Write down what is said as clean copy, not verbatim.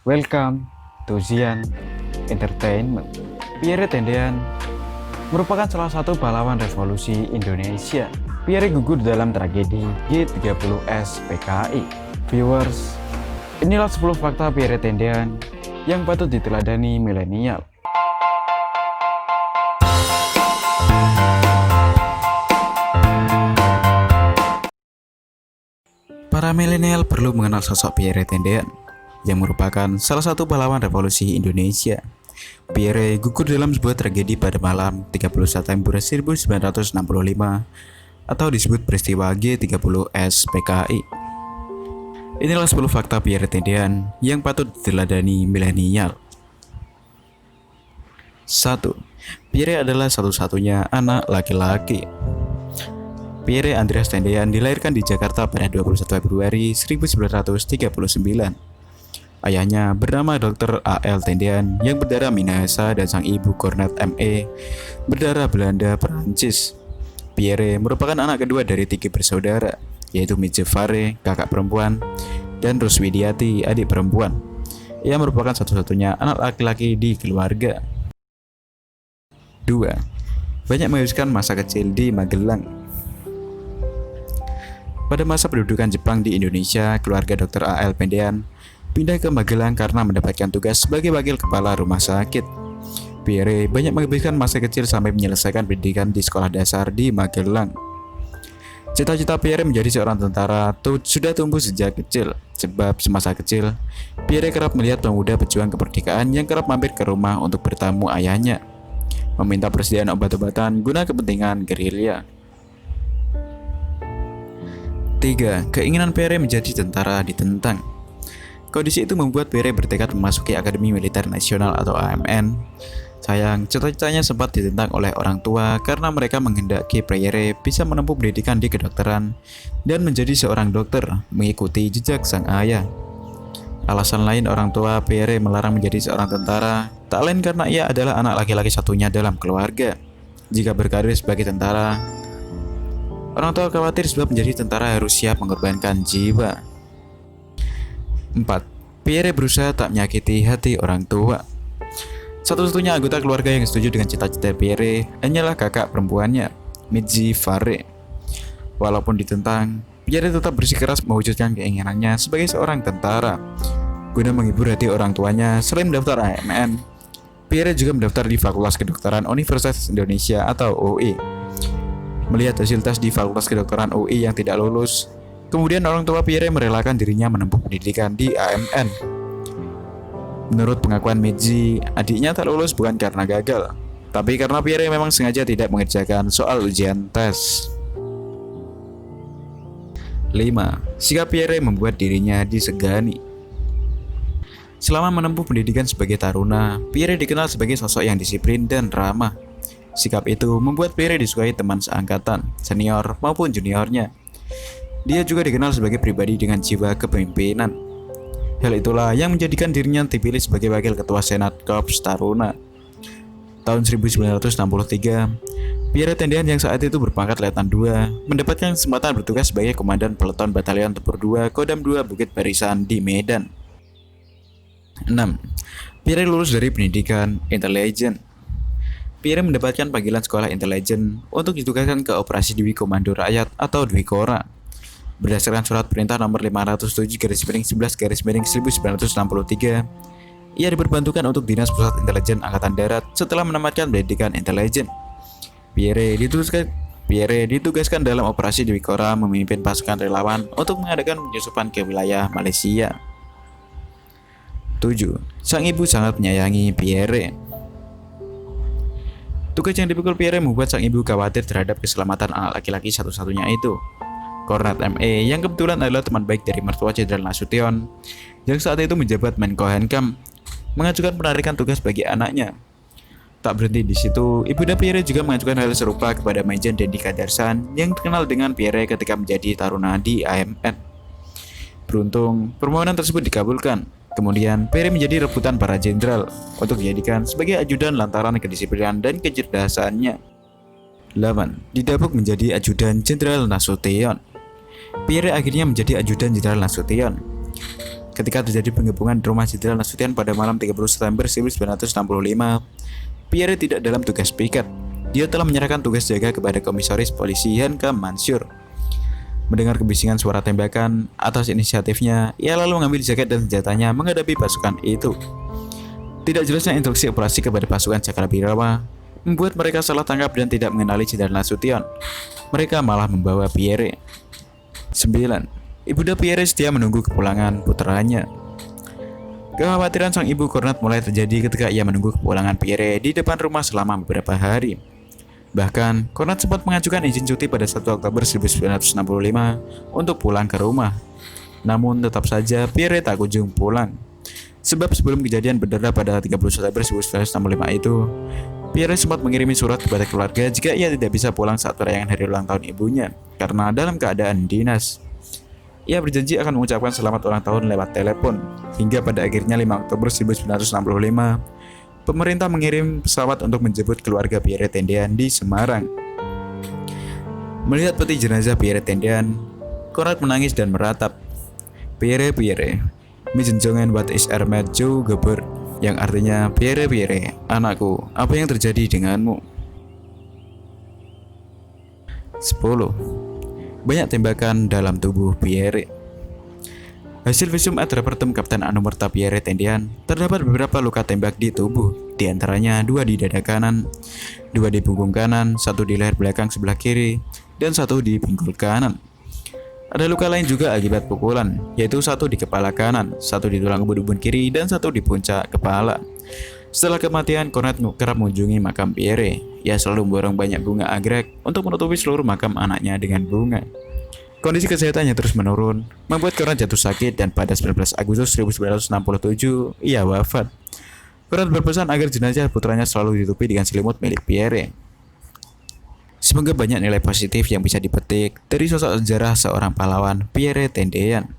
Welcome to Zian Entertainment. Pierre Tendean merupakan salah satu pahlawan revolusi Indonesia. Pierre gugur dalam tragedi G30S PKI. Viewers, inilah 10 fakta Pierre Tendean yang patut diteladani milenial. Para milenial perlu mengenal sosok Pierre Tendean yang merupakan salah satu pahlawan revolusi Indonesia. Pierre gugur dalam sebuah tragedi pada malam 30 September 1965 atau disebut peristiwa G30S PKI. Inilah 10 fakta Pierre Tendean yang patut diteladani milenial. 1. Pierre adalah satu-satunya anak laki-laki. Pierre Andreas Tendean dilahirkan di Jakarta pada 21 Februari 1939. Ayahnya bernama Dr. A.L. Tendean yang berdarah Minahasa dan sang ibu Cornet M.E. berdarah Belanda Perancis. Pierre merupakan anak kedua dari 3 bersaudara, yaitu Midje Fare, kakak perempuan, dan Ruswidiati, adik perempuan. Ia merupakan satu-satunya anak laki-laki di keluarga. 2. Banyak menghabiskan masa kecil di Magelang. Pada masa pendudukan Jepang di Indonesia, keluarga Dr. A.L. Tendean pindah ke Magelang karena mendapatkan tugas sebagai wakil kepala rumah sakit. Pierre banyak menghabiskan masa kecil sampai menyelesaikan pendidikan di sekolah dasar di Magelang. Cita-cita Pierre menjadi seorang tentara sudah tumbuh sejak kecil, sebab semasa kecil, Pierre kerap melihat pemuda pejuang kemerdekaan yang kerap mampir ke rumah untuk bertamu ayahnya, meminta persediaan obat-obatan guna kepentingan gerilya. 3. Keinginan Pierre menjadi tentara ditentang. Kondisi itu membuat Pierre bertekad memasuki Akademi Militer Nasional atau AMN. Sayang, cita-citanya sempat ditentang oleh orang tua karena mereka menghendaki Pierre bisa menempuh pendidikan di kedokteran dan menjadi seorang dokter, mengikuti jejak sang ayah. Alasan lain orang tua Pierre melarang menjadi seorang tentara, tak lain karena ia adalah anak laki-laki satunya dalam keluarga. Jika berkarir sebagai tentara, orang tua khawatir sebab menjadi tentara harus siap mengorbankan jiwa. 4. Pierre berusaha tak menyakiti hati orang tua. Satu-satunya anggota keluarga yang setuju dengan cita-cita Pierre hanyalah kakak perempuannya, Midje Fare. Walaupun ditentang, Pierre tetap bersikeras mewujudkan keinginannya sebagai seorang tentara. Guna menghibur hati orang tuanya, selain mendaftar AMN, Pierre juga mendaftar di Fakultas Kedokteran Universitas Indonesia atau UI. Melihat hasil tes di Fakultas Kedokteran UI yang tidak lulus, kemudian orang tua Pierre merelakan dirinya menempuh pendidikan di AMN. Menurut pengakuan Midje, adiknya tak lulus bukan karena gagal, tapi karena Pierre memang sengaja tidak mengerjakan soal ujian tes. 5. Sikap Pierre membuat dirinya disegani. Selama menempuh pendidikan sebagai taruna, Pierre dikenal sebagai sosok yang disiplin dan ramah. Sikap itu membuat Pierre disukai teman seangkatan, senior maupun juniornya. Dia juga dikenal sebagai pribadi dengan jiwa kepemimpinan. Hal itulah yang menjadikan dirinya dipilih sebagai wakil ketua Senat Korps Taruna. Tahun 1963, Pierre Tendean yang saat itu berpangkat Letnan 2 mendapatkan kesempatan bertugas sebagai Komandan Peleton Batalion Tempur 2 Kodam 2 Bukit Barisan di Medan. 6. Pierre lulus dari pendidikan intelijen. Pierre mendapatkan panggilan sekolah intelijen untuk ditugaskan ke operasi Dwi Komando Rakyat atau Dwi Kora. Berdasarkan surat perintah nomor 507/11/1963, ia diperbantukan untuk Dinas Pusat Intelijen Angkatan Darat setelah menamatkan pendidikan intelijen. Pierre ditugaskan dalam operasi Dwi Kora memimpin pasukan relawan untuk mengadakan penyusupan ke wilayah Malaysia. 7. Sang ibu sangat menyayangi Pierre. Tugas yang dipikul Pierre membuat sang ibu khawatir terhadap keselamatan anak laki-laki satu-satunya itu. Cornet M.E. yang kebetulan adalah teman baik dari mertua Jenderal Nasution yang saat itu menjabat Menko Henkam, mengajukan penarikan tugas bagi anaknya. Tak berhenti di situ, ibunda Pierre juga mengajukan hal serupa kepada Majen Dendi Kadarsan yang dikenal dengan Pierre ketika menjadi taruna di AMN. Beruntung, permohonan tersebut dikabulkan. Kemudian, Pierre menjadi rebutan para jenderal untuk dijadikan sebagai ajudan lantaran kedisiplinan dan kecerdasannya. 8. Didapuk menjadi ajudan Jenderal Nasution. Pierre akhirnya menjadi ajudan Jenderal Nasution. ketika terjadi pengepungan di rumah Jenderal Nasution pada malam 30 September 1965, Pierre tidak dalam tugas piket. Dia telah menyerahkan tugas jaga kepada Komisaris Polisi Henke Mansur. Mendengar kebisingan suara tembakan atas inisiatifnya, ia lalu mengambil jaket dan senjatanya menghadapi pasukan itu. Tidak jelasnya instruksi operasi kepada pasukan Cakrabirawa membuat mereka salah tangkap dan tidak mengenali Jenderal Nasution. Mereka malah membawa Pierre. 9. Ibunda Pierre setia menunggu kepulangan putranya. Kekhawatiran sang ibu Cornet mulai terjadi ketika ia menunggu kepulangan Pierre di depan rumah selama beberapa hari. Bahkan, Cornet sempat mengajukan izin cuti pada 1 Oktober 1965 untuk pulang ke rumah. Namun tetap saja Pierre tak kunjung pulang. Sebab sebelum kejadian berdarah pada 30 September 1965 itu, Pierre sempat mengirimi surat kepada keluarga jika ia tidak bisa pulang saat perayaan hari ulang tahun ibunya karena dalam keadaan dinas. Ia berjanji akan mengucapkan selamat ulang tahun lewat telepon. Hingga pada akhirnya 5 Oktober 1965, pemerintah mengirim pesawat untuk menjemput keluarga Pierre Tendean di Semarang. Melihat peti jenazah Pierre Tendean, Cornet menangis dan meratap. Pierre, Mijenjongen what is Ahmed Joe Geber, yang artinya Pierre, anakku, apa yang terjadi denganmu? 10. Banyak tembakan dalam tubuh Pierre. Hasil visum et repertum Kapten Anumerta Pierre Tendean, terdapat beberapa luka tembak di tubuh, di antaranya 2 di dada kanan, 2 di punggung kanan, 1 di leher belakang sebelah kiri, dan 1 di pinggul kanan. Ada luka lain juga akibat pukulan, yaitu 1 di kepala kanan, 1 di tulang ubun-ubun kiri, dan 1 di puncak kepala. Setelah kematian, Cornet kerap mengunjungi makam Pierre. Ia selalu memborong banyak bunga anggrek untuk menutupi seluruh makam anaknya dengan bunga. Kondisi kesehatannya terus menurun, membuat Cornet jatuh sakit dan pada 19 Agustus 1967, ia wafat. Cornet berpesan agar jenazah putranya selalu ditutupi dengan selimut milik Pierre. Semoga banyak nilai positif yang bisa dipetik dari sosok sejarah seorang pahlawan Pierre Tendean.